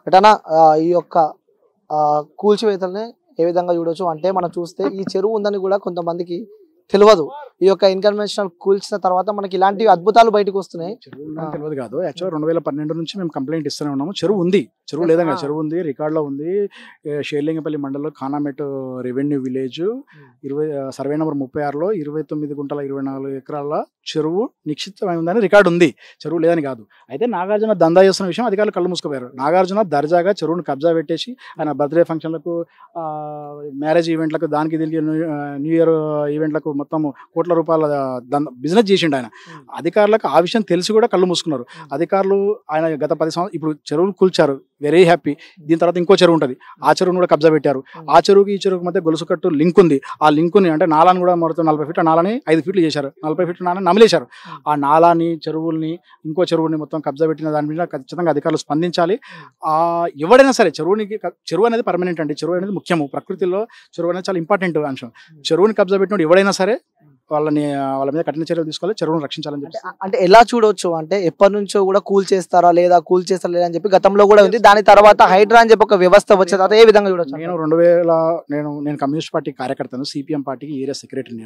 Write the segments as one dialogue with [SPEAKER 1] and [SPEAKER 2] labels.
[SPEAKER 1] ఎటన్నా ఈ యొక్క కూల్చివేతల్ని ఏ విధంగా చూడొచ్చు అంటే మనం చూస్తే ఈ చెరువు ఉందని కూడా కొంతమందికి తెలియదు. ఈ యొక్క ఇన్కన్వెన్షనల్ కూల్చిన తర్వాత మనకి ఇలాంటి అద్భుతాలు బయటకు వస్తున్నాయి.
[SPEAKER 2] చెరువు ఉందని తెలియదు కాదు, యాక్చువల్ 2012 నుంచి మేము కంప్లైంట్ ఇస్తూనే ఉన్నాము. చెరువు ఉంది, చెరువు లేదంగా, చెరువు ఉంది, రికార్డులో ఉంది. షేర్లింగపల్లి మండలంలో Khanamet revenue village 20 survey number 36లో 29 గుంటల 24 ఎకరాల చెరువు నిక్షిప్తమై ఉందని రికార్డు ఉంది. చెరువు లేదని కాదు. అయితే నాగార్జున దందా చేస్తున్న విషయం అధికారులు కళ్ళు మూసుకుపోయారు. నాగార్జున దర్జాగా చెరువును కబ్జా పెట్టేసి ఆయన బర్త్డే ఫంక్షన్లకు, మ్యారేజ్ ఈవెంట్లకు, దానికి దీనికి న్యూ ఇయర్ ఈవెంట్లకు మొత్తం కోట్ల రూపాయల బిజినెస్ చేసిండు ఆయన. అధికారులకు ఆ విషయం తెలిసి కూడా కళ్ళు మూసుకున్నారు. అధికారులు ఆయన గత 10 సంవత్సరాలు ఇప్పుడు చెరువులు కూల్చారు, వెరీ హ్యాపీ. దీని తర్వాత ఇంకో చెరువు ఉంటుంది, ఆ చెరువును కూడా కబ్జా పెట్టారు. ఆ చెరువుకి ఈ చెరువుకి మధ్య గొలుసు కట్టు లింక్ ఉంది. ఆ లింకుని అంటే నాలాని కూడా మొత్తం 40 ఫీట్ల నాలని 5 ఫీట్లు చేశారు, 40 ఫీట్ల నాలని నమిలేశారు. ఆ నాలాని, చెరువుల్ని, ఇంకో చెరువుని మొత్తం కబ్జా పెట్టిన దాని మీద ఖచ్చితంగా అధికారులు స్పందించాలి. ఎవడైనా సరే చెరువు అనేది పర్మనెంట్ అండి, చెరువు అనేది ముఖ్యము. ప్రకృతిలో చెరువు అనేది చాలా ఇంపార్టెంట్ అంశం. చెరువుని కబ్జా పెట్టినప్పుడు ఎవడైనా సరే వాళ్ళ మీద కఠిన చర్యలు తీసుకోవాలి, చెరువును రక్షించాలని చెప్పి.
[SPEAKER 1] అంటే ఎలా చూడవచ్చు అంటే ఎప్పటి నుంచో కూడా కూల్ చేస్తారా లేదా అని చెప్పి గతంలో కూడా ఉంది. దాని తర్వాత హైడ్రా అని చెప్పి ఒక వ్యవస్థ వచ్చే తర్వాత ఏ విధంగా చూడొచ్చు?
[SPEAKER 2] నేను కమ్యూనిస్ట్ పార్టీ కార్యకర్తను, సిపిఎం పార్టీకి ఏరియా సెక్రటరీ.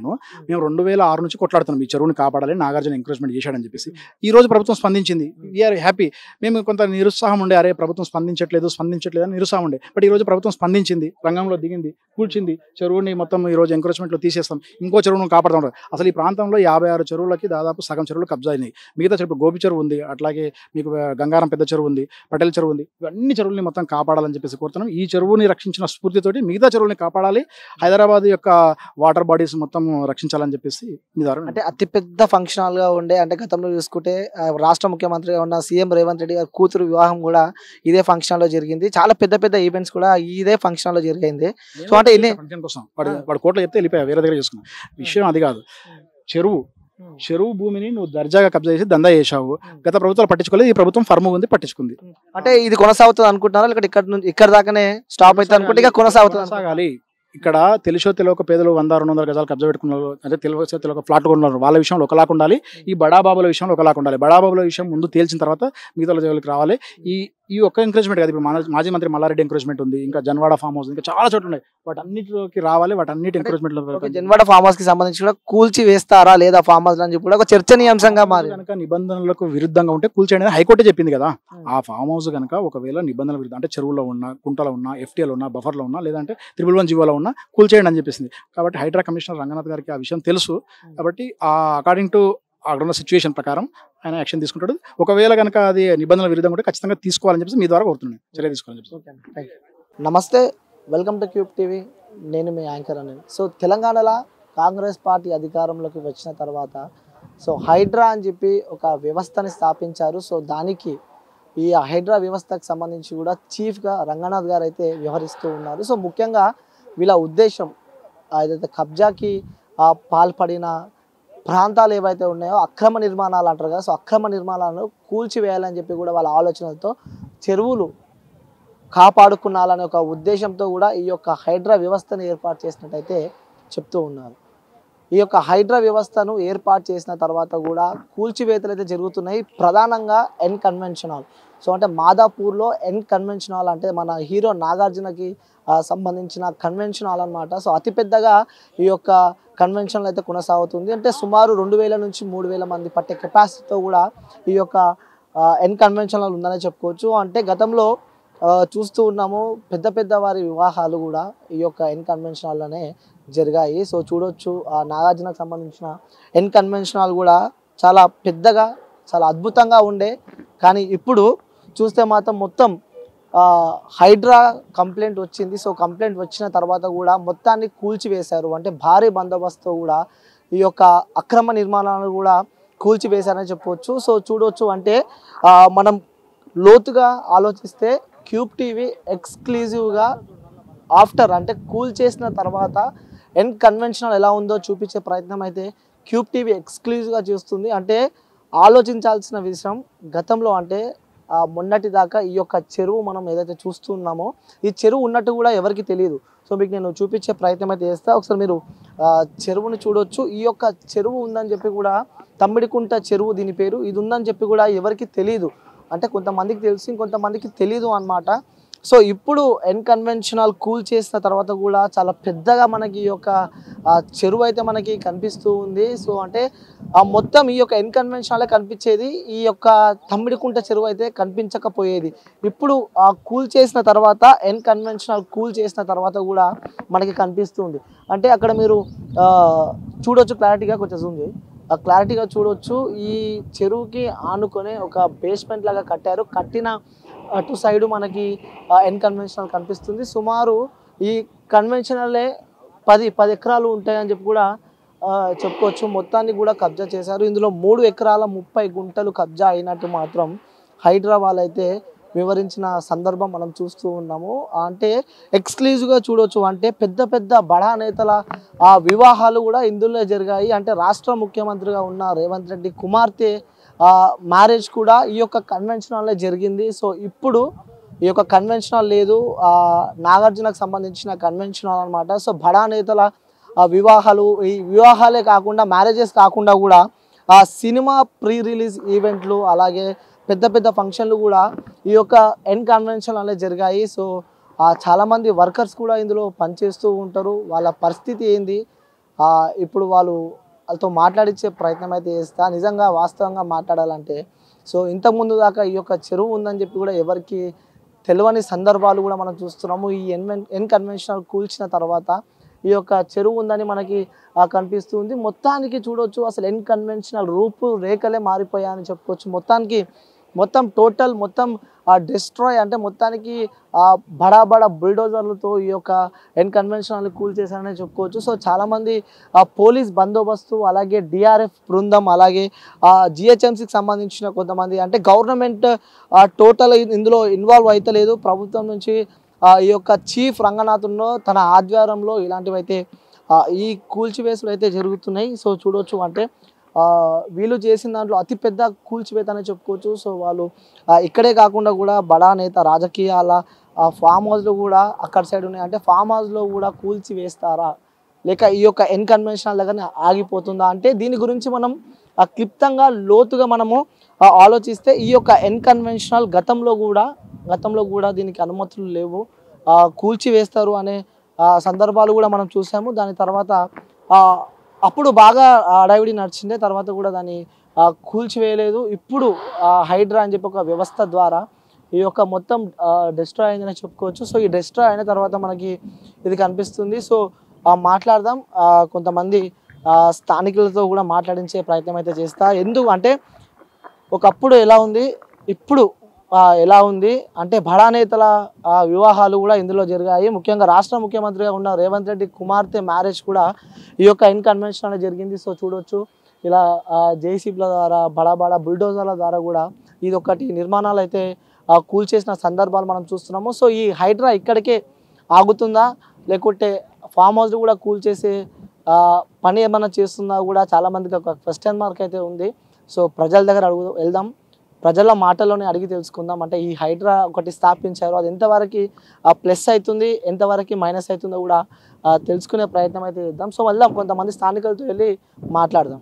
[SPEAKER 2] మేము 2006 నుంచి కొట్లాడుతున్నాం ఈ చెరువుని కాపాడాలి, నాగార్జున ఎంకరేజ్మెంట్ చేశాడని చెప్పేసి. ఈ రోజు ప్రభుత్వం స్పందించింది, వీఆర్ హ్యాపీ. మేము కొంత నిరుత్సాహం ఉండే, అరే ప్రభుత్వం స్పందించట్లేదు అని నిరుత్సాహం ఉండే. బట్ ఈ రోజు ప్రభుత్వం స్పందించింది, రంగంలో దిగింది, కూల్చింది చెరువుని. మొత్తం ఈ రోజు ఎంకరేజ్మెంట్లో తీసేస్తాం, ఇంకో చెరువును కాపాడుతాం. అసలు ఈ ప్రాంతంలో 56 చెరువులకి దాదాపు సగం చెరువులు కబ్జా అయినాయి. మిగతా చెరువు గోపి చెరువు ఉంది, అట్లాగే మీకు గంగారం పెద్ద చెరువు ఉంది, పటేల్ చెరువు ఉంది. ఇవన్నీ చెరువుల్ని మొత్తం కాపాడాలని చెప్పేసి కోరుతున్నాం. ఈ చెరువుని రక్షించిన స్ఫూర్తితోటి మిగతా చెరువుల్ని కాపాడాలి, హైదరాబాద్ యొక్క వాటర్ బాడీస్ మొత్తం రక్షించాలని చెప్పేసి మీ ద్వారా.
[SPEAKER 1] అంటే అతిపెద్ద ఫంక్షన్ హాల్ గా ఉండే, అంటే గతంలో చూసుకుంటే రాష్ట్ర ముఖ్యమంత్రిగా ఉన్న సీఎం రేవంత్ రెడ్డి గారి కూతురు వివాహం కూడా ఇదే ఫంక్షన్ హాల్ లో జరిగింది. చాలా పెద్ద పెద్ద ఈవెంట్స్ కూడా ఇదే ఫంక్షన్ హాల్ లో జరిగింది. సో అంటే
[SPEAKER 2] ఫంక్షన్ కోసం వాడు కోట్లు చెప్తే వెళ్ళిపోయా, వేరే దగ్గర చేసుకున్నాం. విషయం అది కాదు. చెరువు భూమిని నువ్వు దర్జాగా కబ్జా చేసి దందా చేశావు. గత ప్రభుత్వాలు పట్టించుకోలేదు, ఈ ప్రభుత్వం ఫర్మ్ ఉంది, పట్టించుకుంది.
[SPEAKER 1] అంటే ఇది కొనసాగుతుంది అనుకుంటున్నారా, లేకపోతే ఇక్కడ దాకానే స్టాప్ అవుతుంది అనుకుంటే ఇక కొనసాగాలి?
[SPEAKER 2] ఇక్కడ తెలుసో తెలియక పేదలు 100-200 గజాలు కబ్జా పెట్టుకున్నారు, అంటే తెలియక ఫ్లాట్ కొన్నారు. వాళ్ళ విషయంలో ఒకలాగా ఉండాలి, ఈ బడాబాబుల విషయంలో ఒకలాగా ఉండాలి. బడాబాబుల విషయం ముందు తేల్చిన తర్వాత మిగతా జగలకు రావాలి. ఈ ఒక్క ఎంకరేజ్మెంట్ కాదు, ఇప్పుడు మాజీ మంత్రి మల్లారెడ్డి ఎంకరేజ్మెంట్ ఉంది, ఇంకా జన్వాడ ఫామ్ హౌస్, ఇంకా చాలా చోట్ల ఉన్నాయి. వాటన్నిటికి రావాలి, వాటన్నిటి ఎంకరేజ్మెంట్.
[SPEAKER 1] జన్వాడ ఫామ్ హౌస్ కి సంబంధించి కూడా కూల్చి వేస్తారా లేదా ఫామ్ హౌస్ అని చెప్పి కూడా ఒక చర్చనీయాంశంగా మారి,
[SPEAKER 2] కనుక నిబంధనలకు విరుద్ధంగా ఉంటే కూల్చేయడం హైకోర్టే చెప్పింది కదా. ఆ ఫామ్ హౌస్ కనుక ఒకవేళ నిబంధనల విరుద్ధం అంటే చెరువులో ఉన్న, కుంటలో ఉన్న, ఎఫ్టీఎల్ ఉన్న, బఫర్లో ఉన్న, లేదంటే 311 జీవోలో ఉన్న కూల్చేయండి అని చెప్పేసింది. కాబట్టి హైడ్రా కమిషనర్ రంగనాథ్ గారికి ఆ విషయం తెలుసు. కాబట్టి అకార్డింగ్ టు అక్కడ ఉన్న సిచ్యువేషన్ ప్రకారం ఆయన యాక్షన్ తీసుకుంటాడు. ఒకవేళ కనుక అది నిబంధనల విరుద్ధంగా ఉంటే ఖచ్చితంగా తీసుకోవాలని చెప్పేసి మీ ద్వారా కోరుతున్నాను, చర్య తీసుకోవాలని చెప్పి.
[SPEAKER 1] నమస్తే, వెల్కమ్ టు క్యూబ్ టీవీ. నేను మీ యాంకర్ అని. సో తెలంగాణలో కాంగ్రెస్ పార్టీ అధికారంలోకి వచ్చిన తర్వాత హైడ్రా అని చెప్పి ఒక వ్యవస్థని స్థాపించారు. సో దానికి ఈ హైడ్రా వ్యవస్థకు సంబంధించి కూడా చీఫ్గా రంగనాథ్ గారు అయితే వ్యవహరిస్తూ ఉన్నారు. సో ముఖ్యంగా వీళ్ళ ఉద్దేశం ఏదైతే కబ్జాకి పాల్పడిన ప్రాంతాలు ఏవైతే ఉన్నాయో అక్రమ నిర్మాణాలు అంటారు కదా, సో అక్రమ నిర్మాణాలను కూల్చివేయాలని చెప్పి కూడా వాళ్ళ ఆలోచనలతో చెరువులు కాపాడుకున్నాలనే ఒక ఉద్దేశంతో కూడా ఈ యొక్క హైడ్రా వ్యవస్థను ఏర్పాటు చేసినట్టయితే చెప్తూ ఉన్నారు. ఈ యొక్క హైడ్రా వ్యవస్థను ఏర్పాటు చేసిన తర్వాత కూడా కూల్చివేతలు అయితే జరుగుతున్నాయి. ప్రధానంగా ఎన్ కన్వెన్షన్ హాల్. సో అంటే మాదాపూర్లో ఎన్ కన్వెన్షన్ హాల్ అంటే మన హీరో నాగార్జునకి సంబంధించిన కన్వెన్షన్ హాల్ అనమాట. సో అతిపెద్దగా ఈ యొక్క కన్వెన్షన్లు అయితే కొనసాగుతుంది. అంటే సుమారు 2000 నుంచి 3000 మంది పట్టే కెపాసిటీతో కూడా ఈ యొక్క ఎన్ కన్వెన్షన్ హాల్ ఉందనే చెప్పుకోవచ్చు. అంటే గతంలో చూస్తూ ఉన్నాము, పెద్ద పెద్ద వారి వివాహాలు కూడా ఈ యొక్క ఎన్ కన్వెన్షన్ హాల్లోనే జరిగాయి. సో చూడొచ్చు, ఆ నాగార్జునకు సంబంధించిన ఎన్ కన్వెన్షన్ హాల్ కూడా చాలా పెద్దగా, చాలా అద్భుతంగా ఉండే. కానీ ఇప్పుడు చూస్తే మాత్రం మొత్తం హైడ్రా కంప్లైంట్ వచ్చింది. సో కంప్లైంట్ వచ్చిన తర్వాత కూడా మొత్తాన్ని కూల్చివేశారు. అంటే భారీ బందోబస్తు కూడా ఈ యొక్క అక్రమ నిర్మాణాలను కూడా కూల్చివేశారని చెప్పవచ్చు. సో చూడవచ్చు, అంటే మనం లోతుగా ఆలోచిస్తే క్యూబ్ టీవీ ఎక్స్క్లూజివ్గా ఆఫ్టర్ అంటే కూల్ చేసిన తర్వాత ఎన్ కన్వెన్షనల్ ఎలా ఉందో చూపించే ప్రయత్నం అయితే క్యూబ్ టీవీ ఎక్స్క్లూజివ్గా చేస్తుంది. అంటే ఆలోచించాల్సిన విషయం, గతంలో అంటే మొన్నటి దాకా ఈ యొక్క చెరువు మనం ఏదైతే చూస్తున్నామో ఈ చెరువు ఉన్నట్టు కూడా ఎవరికి తెలియదు. సో మీకు నేను చూపించే ప్రయత్నం అయితే చేస్తా. ఒకసారి మీరు చెరువుని చూడొచ్చు. ఈ యొక్క చెరువు ఉందని చెప్పి కూడా తమ్మిడికుంట చెరువు దీని పేరు, ఇది ఉందని చెప్పి కూడా ఎవరికి తెలియదు. అంటే కొంతమందికి తెలుసు, ఇంకొంతమందికి తెలీదు అన్నమాట. సో ఇప్పుడు అన్‌కన్వెన్షనల్ కూల్ చేసిన తర్వాత కూడా చాలా పెద్దగా మనకి ఈ యొక్క చెరువు అయితే మనకి కనిపిస్తూ ఉంది. సో అంటే మొత్తం ఈ యొక్క అన్‌కన్వెన్షనలే కనిపించేది. ఈ యొక్క తమ్మిడికుంట చెరువు అయితే కనిపించకపోయేది. ఇప్పుడు కూల్ చేసిన తర్వాత అన్‌కన్వెన్షనల్ కూల్ చేసిన తర్వాత కూడా మనకి కనిపిస్తుంది. అంటే అక్కడ మీరు చూడొచ్చు క్లారిటీగా, కొంచెం జూమ్ చేయి. క్లారిటీగా చూడొచ్చు. ఈ చెరువుకి ఆనుకొని ఒక బేస్మెంట్ లాగా కట్టారు. కట్టిన అటు సైడు మనకి అన్‌కన్వెన్షనల్ కనిపిస్తుంది. సుమారు ఈ కన్వెన్షనలే 10 ఎకరాలు ఉంటాయని చెప్పి కూడా చెప్పుకోవచ్చు. మొత్తాన్ని కూడా కబ్జా చేశారు. ఇందులో 3 ఎకరాల 30 గుంటలు కబ్జా అయినట్టు మాత్రం హైడ్రా వాళ్ళైతే వివరించిన సందర్భం మనం చూస్తూ ఉన్నాము. అంటే ఎక్స్క్లూజివ్గా చూడొచ్చు. అంటే పెద్ద పెద్ద బడా నేతల వివాహాలు కూడా ఇందులో జరిగాయి. అంటే రాష్ట్ర ముఖ్యమంత్రిగా ఉన్న రేవంత్ రెడ్డి కుమార్తె మ్యారేజ్ కూడా ఈ యొక్క కన్వెన్షనల్లో జరిగింది. సో ఇప్పుడు ఈ యొక్క కన్వెన్షనల్ లేదు, నాగార్జునకు సంబంధించిన కన్వెన్షనల్ అనమాట. సో బడా నేతల వివాహాలు, ఈ వివాహాలే కాకుండా మ్యారేజెస్ కాకుండా కూడా సినిమా ప్రీ రిలీజ్ ఈవెంట్లు, అలాగే పెద్ద పెద్ద ఫంక్షన్లు కూడా ఈ యొక్క అన్‌కన్వెన్షనల్ అనేది జరిగాయి. సో చాలామంది వర్కర్స్ కూడా ఇందులో పనిచేస్తూ ఉంటారు. వాళ్ళ పరిస్థితి ఏంది, ఇప్పుడు వాళ్ళతో మాట్లాడించే ప్రయత్నం అయితే చేస్తా. నిజంగా వాస్తవంగా మాట్లాడాలంటే సో ఇంతకుముందు దాకా ఈ యొక్క చెరువు ఉందని చెప్పి కూడా ఎవరికి తెలియని సందర్భాలు కూడా మనం చూస్తున్నాము. ఈ అన్‌కన్వెన్షనల్ కూల్చిన తర్వాత ఈ యొక్క చెరువు ఉందని మనకి కనిపిస్తుంది. మొత్తానికి చూడొచ్చు అసలు అన్‌కన్వెన్షనల్ రూపు రేఖలే మారిపోయాయని చెప్పుకోవచ్చు. మొత్తం టోటల్ డిస్ట్రాయ్, అంటే మొత్తానికి బడా బడా బుల్డోజర్లతో ఈ యొక్క అన్‌కన్వెన్షనల్ కూల్ చేశారని చెప్పుకోవచ్చు. సో చాలామంది పోలీస్ బందోబస్తు, అలాగే డిఆర్ఎఫ్ బృందం, అలాగే జిహెచ్ఎంసీకి సంబంధించిన కొంతమంది, అంటే గవర్నమెంట్ టోటల్ ఇందులో ఇన్వాల్వ్ అయితే లేదు. ప్రభుత్వం నుంచి ఈ యొక్క చీఫ్ రంగనాథన్లో తన ఆధ్వర్యంలో ఇలాంటివి అయితే ఈ కూల్చివేతలు అయితే జరుగుతున్నాయి. సో చూడొచ్చు. అంటే వీళ్ళు చేసిన దాంట్లో అతిపెద్ద కూల్చివేత అని చెప్పుకోవచ్చు. సో వాళ్ళు ఇక్కడే కాకుండా కూడా బడా నేత రాజకీయాల ఫామ్ హౌస్లు కూడా అక్కడ సైడ్ ఉన్నాయి. అంటే ఫామ్ హౌస్లో కూడా కూల్చివేస్తారా, లేక ఈ యొక్క అన్‌కన్వెన్షనల్ దగ్గర ఆగిపోతుందా అంటే దీని గురించి మనం క్లుప్తంగా లోతుగా మనము ఆలోచిస్తే ఈ యొక్క అన్‌కన్వెన్షనల్ గతంలో కూడా దీనికి అనుమతులు లేవు, కూల్చివేస్తారు అనే సందర్భాలు కూడా మనం చూసాము. దాని తర్వాత అప్పుడు బాగా హడావిడి నడిచిందే, తర్వాత కూడా దాన్ని కూల్చివేయలేదు. ఇప్పుడు హైడ్రా అని చెప్పి ఒక వ్యవస్థ ద్వారా ఈ యొక్క మొత్తం డిస్ట్రాయ్ అయిందని చెప్పుకోవచ్చు. సో ఈ డిస్ట్రాయ్ అయిన తర్వాత మనకి ఇది కనిపిస్తుంది. సో మాట్లాడదాం. కొంతమంది స్థానికులతో కూడా మాట్లాడించే ప్రయత్నం అయితే చేస్తా. ఎందుకు అంటే ఒకప్పుడు ఎలా ఉంది, ఇప్పుడు ఎలా ఉంది అంటే బడా నేతల వివాహాలు కూడా ఇందులో జరిగాయి. ముఖ్యంగా రాష్ట్ర ముఖ్యమంత్రిగా ఉన్న రేవంత్ రెడ్డి కుమార్తె మ్యారేజ్ కూడా ఈ యొక్క అన్‌కన్వెన్షనల్ జరిగింది. సో చూడొచ్చు, ఇలా జేసీబీల ద్వారా, బడా బుల్డోజర్ల ద్వారా కూడా ఇది ఒకటి నిర్మాణాలు అయితే కూల్చేసిన సందర్భాలు మనం చూస్తున్నాము. సో ఈ హైడ్రా ఇక్కడికే ఆగుతుందా, లేకుంటే ఫామ్ హౌస్ కూడా కూల్చేసే పని ఏమన్నా చేస్తుందా కూడా చాలామందికి ఒక క్వశ్చన్ మార్క్ అయితే ఉంది. సో ప్రజల దగ్గర వెళ్దాం, ప్రజల మాటల్లోనే అడిగి తెలుసుకుందాం. అంటే ఈ హైడ్రా ఒకటి స్థాపించారు, అది ఎంతవరకు ప్లస్ అవుతుంది, ఎంతవరకు మైనస్ అవుతుందో కూడా తెలుసుకునే ప్రయత్నం అయితే చేద్దాం. సో వెళ్దాం, కొంతమంది స్థానికులతో వెళ్ళి మాట్లాడదాం.